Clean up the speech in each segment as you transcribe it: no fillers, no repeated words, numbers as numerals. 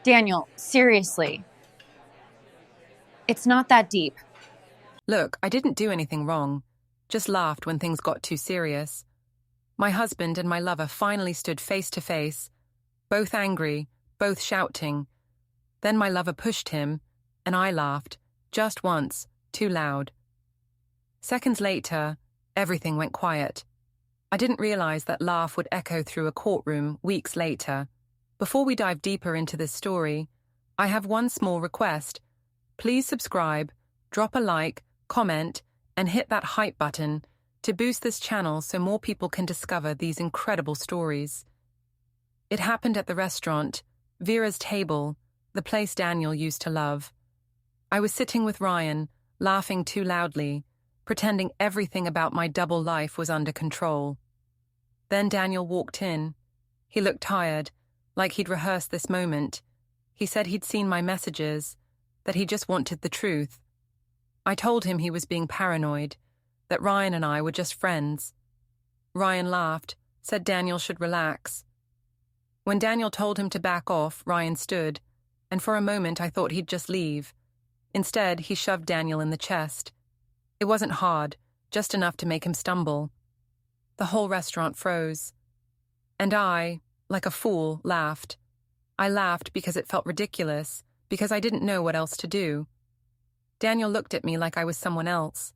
Daniel, seriously, it's not that deep. Look, I didn't do anything wrong. Just laughed when things got too serious. My husband and my lover finally stood face to face, both angry, both shouting. Then my lover pushed him, and I laughed, just once, too loud. Seconds later, everything went quiet. I didn't realize that laugh would echo through a courtroom weeks later. Before we dive deeper into this story, I have one small request. Please subscribe, drop a like, comment, and hit that hype button to boost this channel so more people can discover these incredible stories. It happened at the restaurant, Vera's Table, the place Daniel used to love. I was sitting with Ryan, laughing too loudly, pretending everything about my double life was under control. Then Daniel walked in. He looked tired, like he'd rehearsed this moment. He said he'd seen my messages, that he just wanted the truth. I told him he was being paranoid, that Ryan and I were just friends. Ryan laughed, said Daniel should relax. When Daniel told him to back off, Ryan stood, and for a moment I thought he'd just leave. Instead, he shoved Daniel in the chest. It wasn't hard, just enough to make him stumble. The whole restaurant froze. And I, like a fool, laughed. I laughed because it felt ridiculous, because I didn't know what else to do. Daniel looked at me like I was someone else.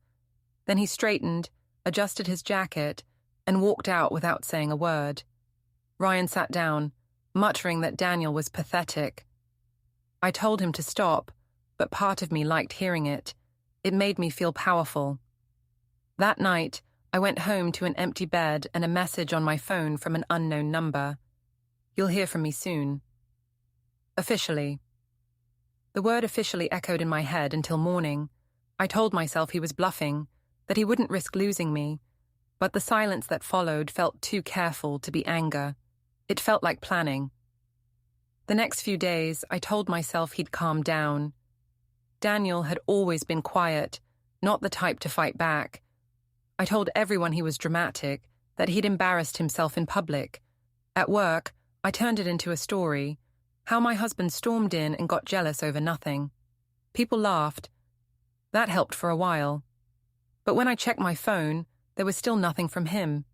Then he straightened, adjusted his jacket, and walked out without saying a word. Ryan sat down, muttering that Daniel was pathetic. I told him to stop, but part of me liked hearing it. It made me feel powerful. That night, I went home to an empty bed and a message on my phone from an unknown number. You'll hear from me soon. Officially. The word officially echoed in my head until morning. I told myself he was bluffing, that he wouldn't risk losing me, but the silence that followed felt too careful to be anger. It felt like planning. The next few days, I told myself he'd calm down. Daniel had always been quiet, not the type to fight back. I told everyone he was dramatic, that he'd embarrassed himself in public. At work, I turned it into a story, how my husband stormed in and got jealous over nothing. People laughed. That helped for a while. But when I checked my phone, there was still nothing from him.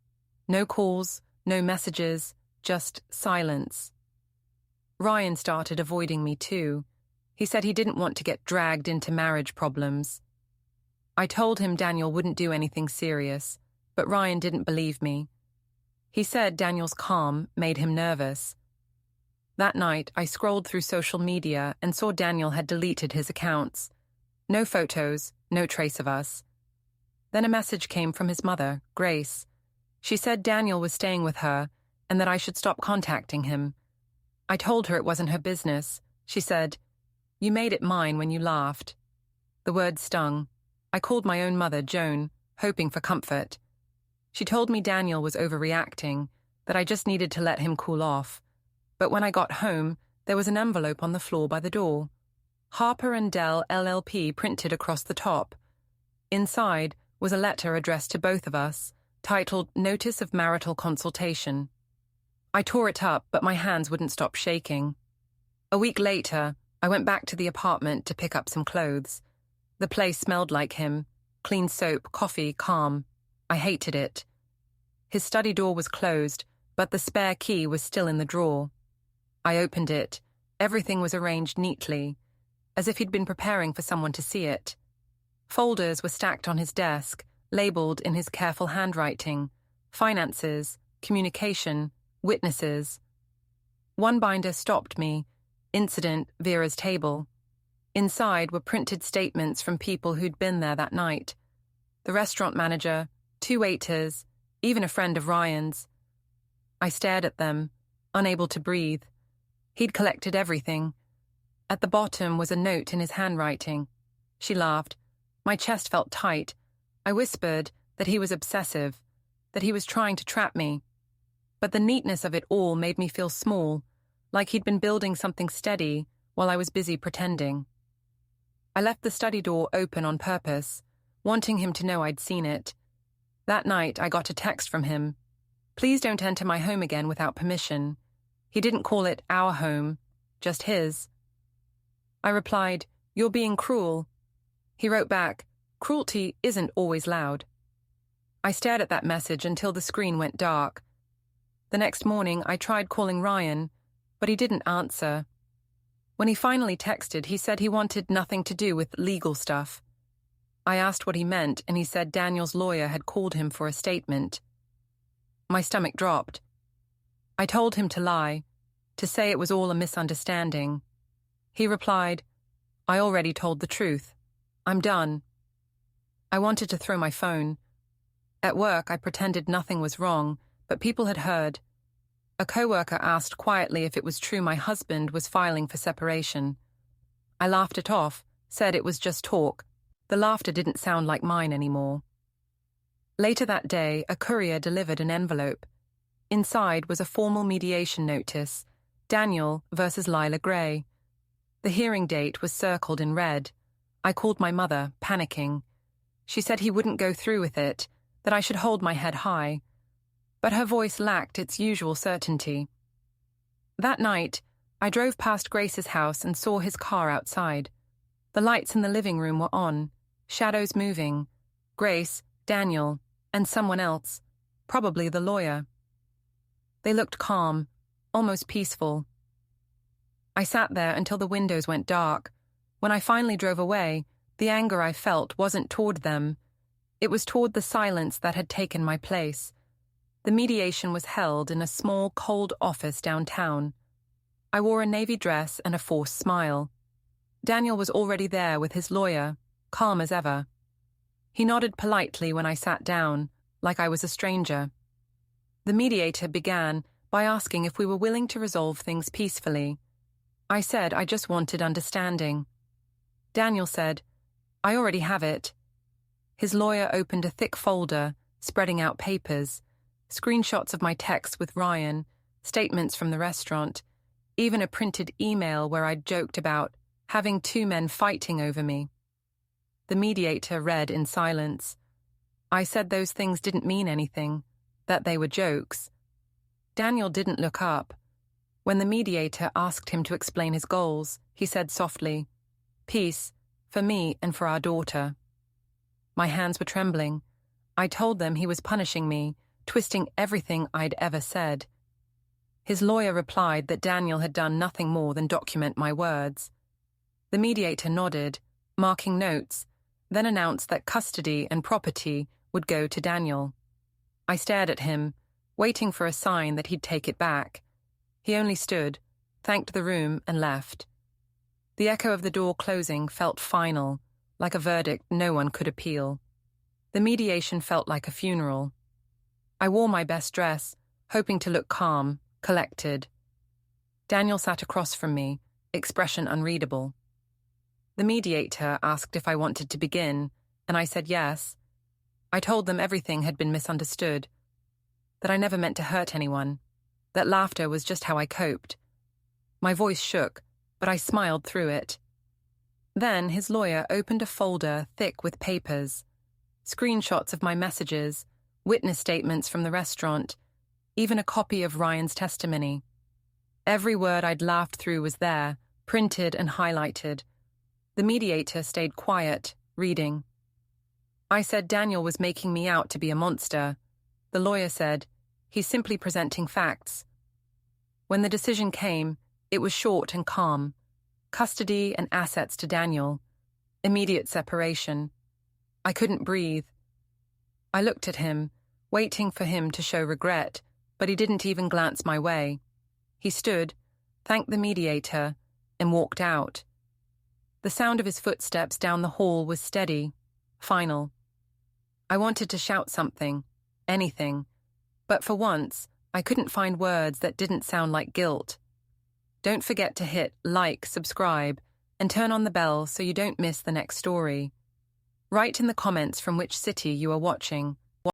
No calls, no messages, just silence. Ryan started avoiding me too. He said he didn't want to get dragged into marriage problems. I told him Daniel wouldn't do anything serious, but Ryan didn't believe me. He said Daniel's calm made him nervous. That night, I scrolled through social media and saw Daniel had deleted his accounts. No photos, no trace of us. Then a message came from his mother, Grace. She said Daniel was staying with her and that I should stop contacting him. I told her it wasn't her business. She said, "You made it mine when you laughed." The words stung. I called my own mother, Joan, hoping for comfort. She told me Daniel was overreacting, that I just needed to let him cool off. But when I got home, there was an envelope on the floor by the door. Harper and Dell LLP printed across the top. Inside was a letter addressed to both of us, titled Notice of Marital Consultation. I tore it up, but my hands wouldn't stop shaking. A week later, I went back to the apartment to pick up some clothes. The place smelled like him. Clean soap, coffee, calm. I hated it. His study door was closed, but the spare key was still in the drawer. I opened it. Everything was arranged neatly, as if he'd been preparing for someone to see it. Folders were stacked on his desk, labeled in his careful handwriting. Finances, communication, witnesses. One binder stopped me. Incident, Vera's Table. Inside were printed statements from people who'd been there that night. The restaurant manager, 2 waiters, even a friend of Ryan's. I stared at them, unable to breathe. He'd collected everything. At the bottom was a note in his handwriting. She laughed. My chest felt tight. I whispered that he was obsessive, that he was trying to trap me. But the neatness of it all made me feel small, like he'd been building something steady while I was busy pretending. I left the study door open on purpose, wanting him to know I'd seen it. That night, I got a text from him. "Please don't enter my home again without permission." He didn't call it our home. just his. I replied, "You're being cruel." He wrote back, "Cruelty isn't always loud." I stared at that message until the screen went dark. The next morning, I tried calling Ryan, but he didn't answer. When he finally texted, he said he wanted nothing to do with legal stuff. I asked what he meant, and he said Daniel's lawyer had called him for a statement. My stomach dropped. I told him to lie, to say it was all a misunderstanding. He replied, "I already told the truth. I'm done." I wanted to throw my phone. At work, I pretended nothing was wrong, but people had heard. A coworker asked quietly if it was true my husband was filing for separation. I laughed it off, said it was just talk. The laughter didn't sound like mine anymore. Later that day, a courier delivered an envelope. Inside was a formal mediation notice, Daniel versus Lila Gray. The hearing date was circled in red. I called my mother, panicking. She said he wouldn't go through with it, that I should hold my head high. But her voice lacked its usual certainty. That night, I drove past Grace's house and saw his car outside. The lights in the living room were on, shadows moving. Grace, Daniel, and someone else, probably the lawyer. They looked calm, almost peaceful. I sat there until the windows went dark. When I finally drove away, the anger I felt wasn't toward them. It was toward the silence that had taken my place. The mediation was held in a small, cold office downtown. I wore a navy dress and a forced smile. Daniel was already there with his lawyer, calm as ever. He nodded politely when I sat down, like I was a stranger. The mediator began by asking if we were willing to resolve things peacefully. I said I just wanted understanding. Daniel said, "I already have it." His lawyer opened a thick folder, spreading out papers, screenshots of my texts with Ryan, statements from the restaurant, even a printed email where I'd joked about having two men fighting over me. The mediator read in silence. I said those things didn't mean anything, that they were jokes. Daniel didn't look up. When the mediator asked him to explain his goals, he said softly, "Peace, for me and for our daughter." My hands were trembling. I told them he was punishing me, twisting everything I'd ever said. His lawyer replied that Daniel had done nothing more than document my words. The mediator nodded, marking notes, then announced that custody and property would go to Daniel. I stared at him, waiting for a sign that he'd take it back. He only stood, thanked the room, and left. The echo of the door closing felt final, like a verdict no one could appeal. The mediation felt like a funeral. I wore my best dress, hoping to look calm, collected. Daniel sat across from me, expression unreadable. The mediator asked if I wanted to begin, and I said yes. I told them everything had been misunderstood, that I never meant to hurt anyone, that laughter was just how I coped. My voice shook, but I smiled through it. Then his lawyer opened a folder thick with papers, screenshots of my messages, witness statements from the restaurant, even a copy of Ryan's testimony. Every word I'd laughed through was there, printed and highlighted. The mediator stayed quiet, reading. I said Daniel was making me out to be a monster. The lawyer said, "He's simply presenting facts." When the decision came, it was short and calm. Custody and assets to Daniel. Immediate separation. I couldn't breathe. I looked at him, waiting for him to show regret, but he didn't even glance my way. He stood, thanked the mediator, and walked out. The sound of his footsteps down the hall was steady, final. I wanted to shout something, anything, but for once, I couldn't find words that didn't sound like guilt. Don't forget to hit like, subscribe, and turn on the bell so you don't miss the next story. Write in the comments from which city you are watching.